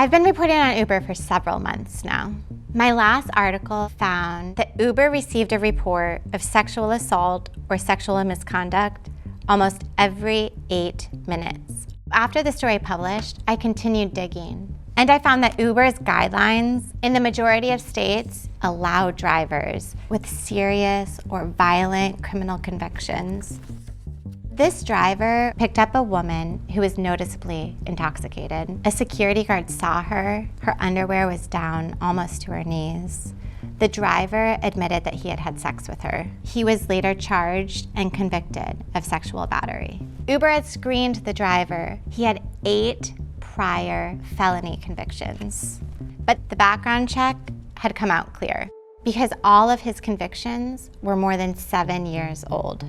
I've been reporting on Uber for several months now. My last article found that Uber received a report of sexual assault or sexual misconduct almost every 8 minutes. After the story published, I continued digging, and I found that Uber's guidelines in the majority of states allow drivers with serious or violent criminal convictions. This driver picked up a woman who was noticeably intoxicated. A security guard saw her. Her underwear was down almost to her knees. The driver admitted that he had had sex with her. He was later charged and convicted of sexual battery. Uber had screened the driver. He had 8 prior felony convictions. But the background check had come out clear because all of his convictions were more than 7 years old.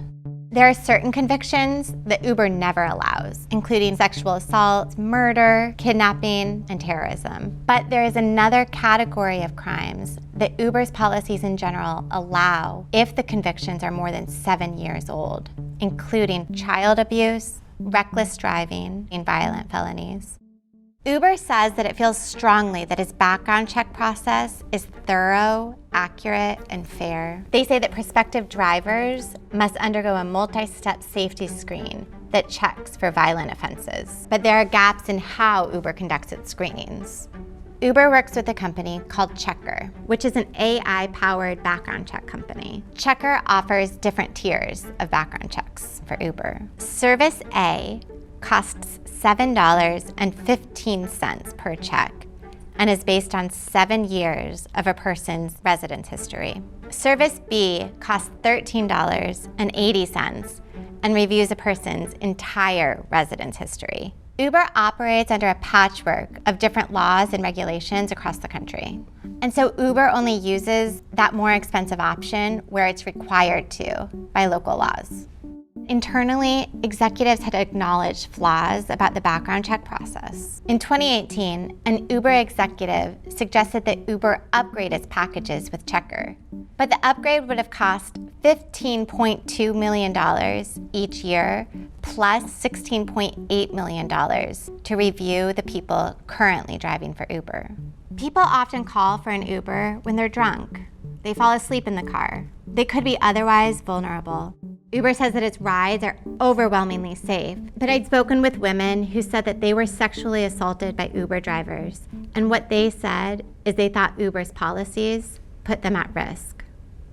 There are certain convictions that Uber never allows, including sexual assault, murder, kidnapping, and terrorism. But there is another category of crimes that Uber's policies in general allow if the convictions are more than 7 years old, including child abuse, reckless driving, and violent felonies. Uber says that it feels strongly that its background check process is thorough, accurate, and fair. They say that prospective drivers must undergo a multi-step safety screen that checks for violent offenses. But there are gaps in how Uber conducts its screenings. Uber works with a company called Checker, which is an AI-powered background check company. Checker offers different tiers of background checks for Uber. Service A costs $7.15 per check and is based on 7 years of a person's residence history. Service B costs $13.80 and reviews a person's entire residence history. Uber operates under a patchwork of different laws and regulations across the country. And so Uber only uses that more expensive option where it's required to by local laws. Internally, executives had acknowledged flaws about the background check process. In 2018, an Uber executive suggested that Uber upgrade its packages with Checker. But the upgrade would have cost $15.2 million each year, plus $16.8 million to review the people currently driving for Uber. People often call for an Uber when they're drunk. They fall asleep in the car. They could be otherwise vulnerable. Uber says that its rides are overwhelmingly safe, but I'd spoken with women who said that they were sexually assaulted by Uber drivers, and what they said is they thought Uber's policies put them at risk.